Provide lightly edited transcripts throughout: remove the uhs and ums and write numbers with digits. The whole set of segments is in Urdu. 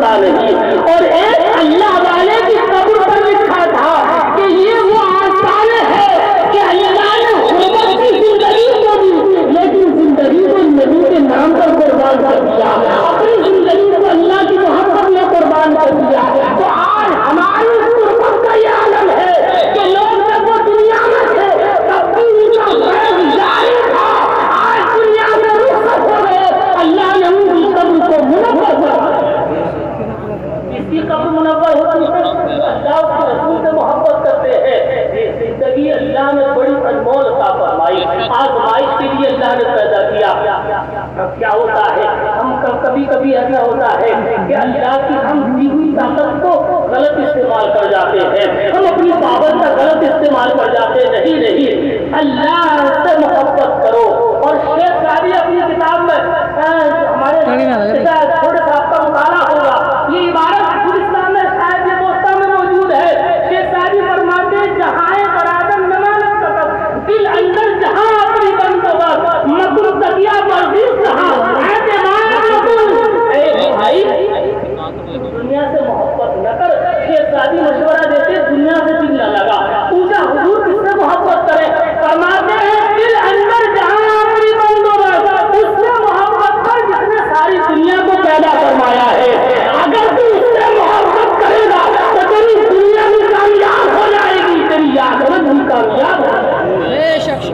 ملتا نہیں، اور ایک اللہ والے کی قبر پر لکھا تھا کہ یہ وہ آسان ہے کہ اللہ نے غربت کی زندگی کو دی لیکن زندگی کو نبی کے نام پر قربان کر دیا، اپنی زندگی کو اللہ کی محبت میں قربان کر دیا۔ تو آج ہماری غربت کا یہ عالم ہے کہ لوگ جب وہ دنیا میں تھے تب بھی ان کا فیض جاری تھا، آج دنیا میں رخصت ہو گئے، اللہ نے ان کی قبر کو منور کر اس کی قبر منور ہوتی ہے، اللہ کے رسول سے محبت کرتے ہیں، زندگی اللہ نے بڑی انمول عطا فرمائی، آزمائش کے لیے اللہ نے پیدا کیا۔ کیا ہوتا ہے ہم کبھی کبھی ایسا ہوتا ہے کہ اللہ کی ہم دی ہوئی طاقت کو غلط استعمال کر جاتے ہیں، ہم اپنی پاور کا غلط استعمال کر جاتے ہیں۔ نہیں، اللہ سے محبت کرو۔ اور شیخ سعدی اپنی کتاب میں ہمارے تھوڑے صاحب کا مطالعہ ہوگا، یہ عبارت گلستان میں شاید یہ دوستہ میں موجود ہے۔ شیخ سعدی فرماتے ہیں جہاں برادر نماز تک دل اندر جہاں اپنی بندوبست مکرو تکیا مزید جہاں بھائی دنیا سے محبت نہ کر۔ شیخ سعدی مشورہ دیتے دنیا سے دل نہ لگا، پوچھا حضور کس سے محبت کرے؟ فرماتے ہیں دل اندر جہاں اپنی بندوبست اس سے محبت کر جس نے ساری دنیا کو پیدا فرمایا ہے۔ اگر تو اس سے محبت کرے گا تو تیری دنیا بھی کامیاب ہو جائے گی، تیری آخرت بھی کامیاب ہو جائے گی۔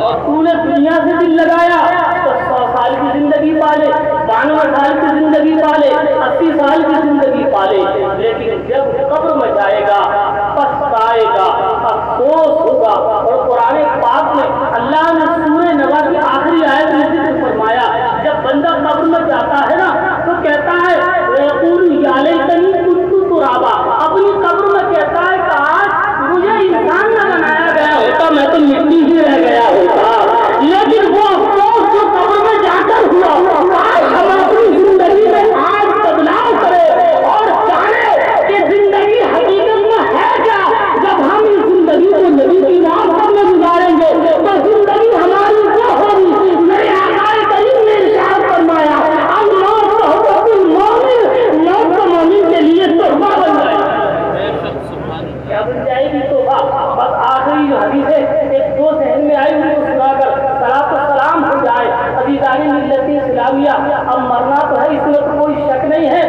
اور تو نے دنیا سے دل لگایا تو 100 سال کی زندگی پالے، 92 سال کی زندگی پالے، 80 سال کی زندگی پالے، لیکن جب قبر میں جائے گا پچھتائے گا، افسوس ہوگا۔ اور قرآن پاک میں اللہ نے سورہ نبا کی آخری آیت میں ذکر فرمایا، جب بندہ قبر میں جاتا ہے نا تو کہتا ہے وَيَقُولُ يَا لَيْتَنِي كُنتُ تُرَابًا، اپنی قبر میں کہتا ہے کاش مجھے انسان نہ بنایا گیا ہوتا، میں تو مٹی ہی رہ گیا ہوتا۔ لیکن وہ افسوس جو قبر میں جا کر ہوا، آج ہم اپنی زندگی میں آج بدلاؤ کرے اور جانے کہ زندگی حقیقت میں ہے کیا۔ جب ہم اس زندگی کو نبی کی راہ میں گزاریں گے تو زندگی ہماری وہ ہوگی۔ میرے آقا کریم نے ارشاد فرمایا الموت صحبۃ المومن، موت تو مومن کے لیے تحفہ بن جائے گی۔ کیا بن جائے گی توحفہ؟ بس آخری جو حدیث ہے ایک دو ذہن میں آئی ان کو سنا کر صلاۃ و سلام ہو جائے۔ عزیزان ملت اسلامیہ، اب مرنا تو ہے اس میں کوئی شک نہیں ہے،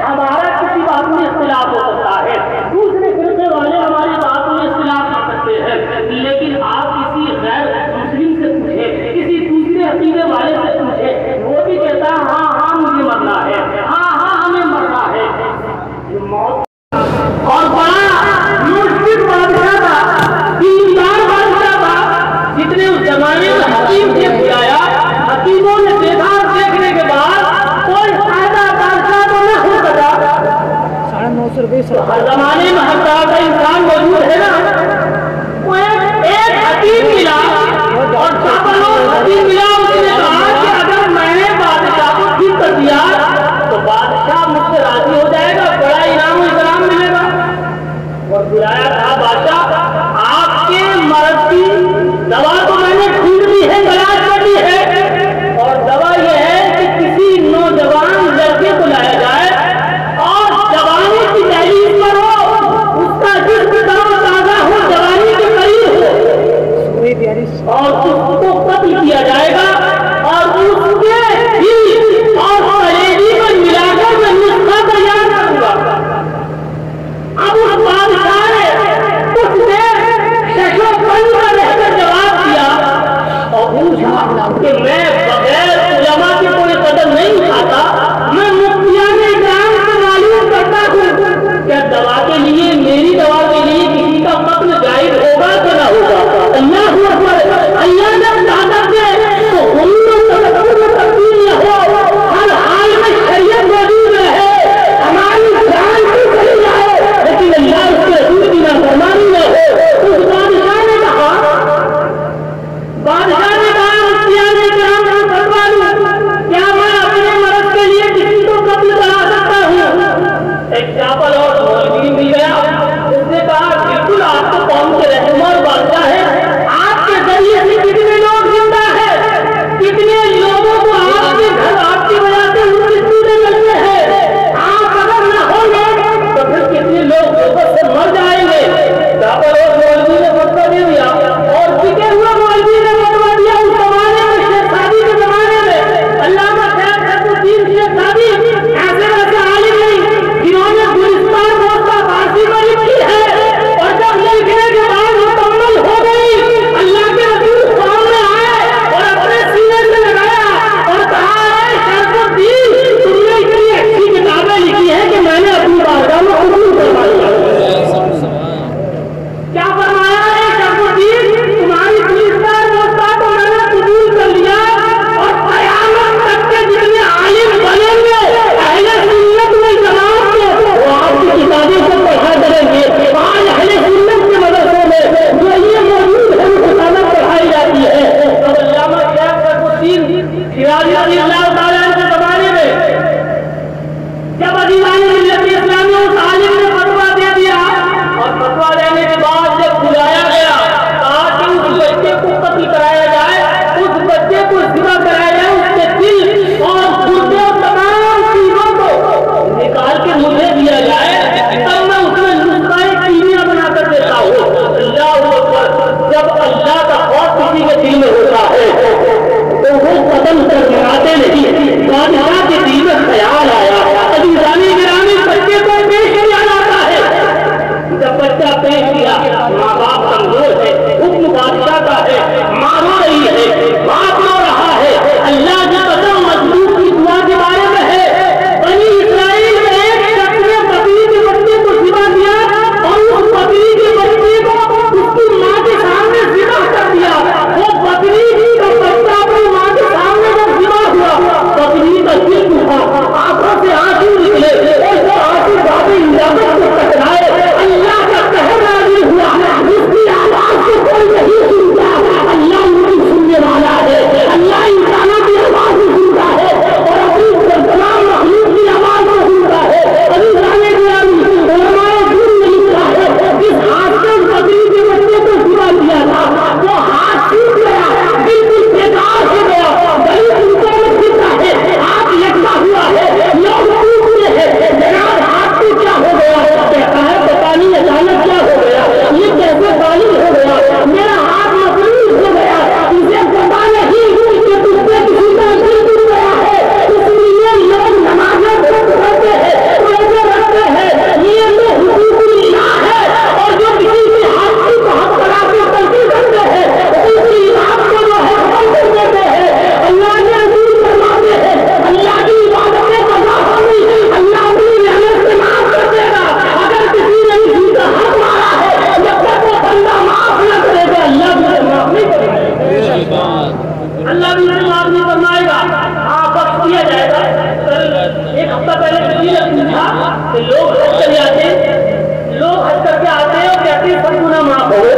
ہمارا کسی بات میں اختلاف ہو سکتا ہے، دوسرے فرقے والے ہماری بات میں اختلاف کر سکتے ہیں، لیکن آپ کسی غیر مسلم سے پوچھیں، کسی دوسرے عقیدے والے سے پوچھیں، وہ بھی کہتا ہے ہاں ہاں مجھے مرنا ہے، ہاں ہاں ہمیں مرنا ہے۔ موت اور بڑا مشکل بادشاہ تھا، دیندار بادشاہ تھا، جتنے اس زمانے میں حکیم سے بلایا، حکیموں نے دیکھا، دیکھنے کے بعد کوئی فائدہ بادشاہ کو نہ ہو سکا۔ 950 روپئے ہر زمانے میں ہر طرح کا انسان موجود ہے نا، وہ ایک حکیم ملا اور حکیم ملا، اس نے کہا کہ اگر میں نے بادشاہ کو ٹھیک کر دیا تو بادشاہ مجھ سے راضی ہو جائے گا، بڑا انعام و اکرام ملے گا۔ اور بلایا تھا بادشاہ آپ کے مرض کی دوا تو میں نے ڈھونڈ لی ہے، تلاش کر لی ہے، اور دوا یہ ہے کہ کسی نوجوان لڑکے کو لایا جائے اور جوانی کی دہلیز پر ہو، کہ لوگ حج کر جاتے ہیں، لوگ حج کر کے آتے ہیں اور کہتے ہیں سب گناہ معاف ہو گئے۔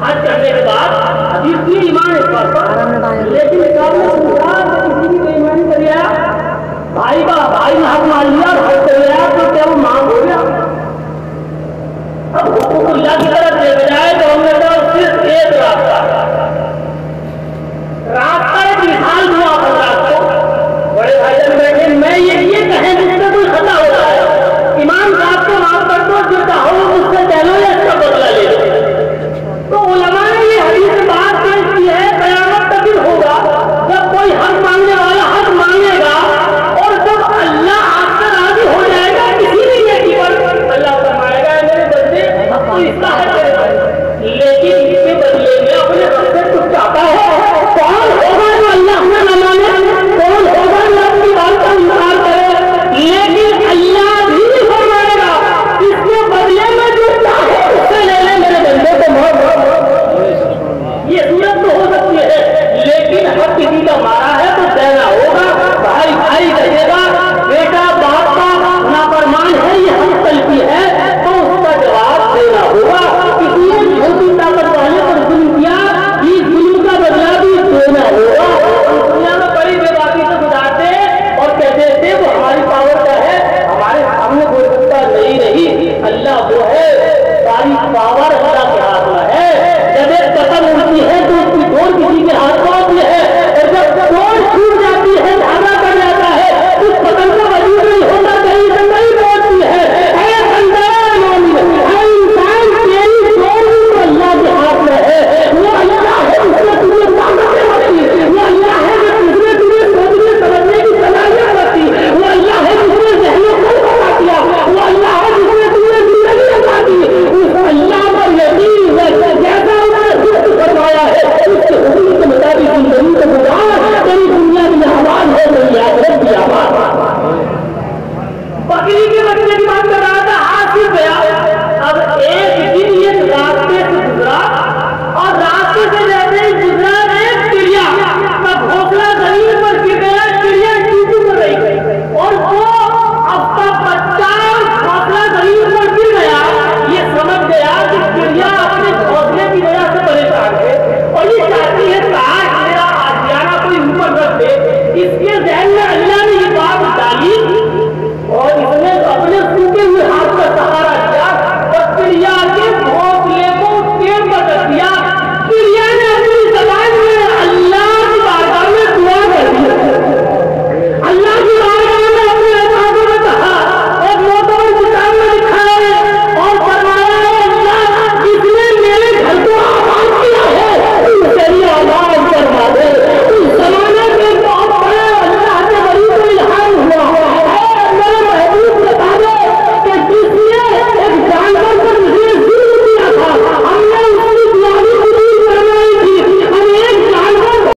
حج کرنے کے بعد حدیث کی ایمان اس بات پر، لیکن اسلام نے سمجھا کہ کسی کی بے ایمانی کر گیا، بھائی کا بھائی نے حق مان لیا اور حج کر گیا تو کیا وہ معاف ہو گیا؟ اب حقوق اللہ کی طرف دیکھ جائے تو ہم نے کہا صرف ایک راستہ ایک مثال دوں آپ حضرات کو۔ بڑے بھائی جان بیٹھے، میں یہ کہیں جس سے کوئی خطا ہو رہا ہے، امام صاحب کو معاف کر دو، جو چاہو مجھ سے کہہ لو یا اس کا بدلہ لے لو۔ تو علماء نے یہ حدیث بات پیش کی ہے، قیامت کا دن ہوگا جب کوئی حق مانگنے والا حق مانگے گا اور جب اللہ آپ سے راضی ہو جائے گا کسی بھی نیکی پر، اللہ فرمائے گا میرے بندے اب تو اس کا حق ہے، لیکن اس کے بدلے میں اپنے رب سے کچھ چاہتا ہے۔ کون ہوگا جو اللہ سے نہ مانے؟ کون ہوگا جو اپنی بات کا انکار کرے؟ لیکن اللہ بھی فرمائے گا اس کے بدلے میں جو چاہے اس سے لے لے میرے بندے کو موت۔ یہ صورت تو ہو سکتی ہے، لیکن حق کسی کا مارا ہے تو دینا ہوگا، بھائی بھائی کہے گا، بیٹا باپ کا نافرمان ہے، یہ حق تلفی ہے تو اس کا جواب دینا ہوگا۔ کسی نے چھوٹی طاقت والے پر ظلم کیا، یہ ظلم کا بدلہ بھی دینا ہوگا۔ دنیا میں بڑی بے باکی سے گزارتے اور کہتے تھے وہ ہماری پاور کا ہے، ہمارے سامنے کوئی سکتا نہیں رہی، اللہ وہ ہے، ساری پاور اللہ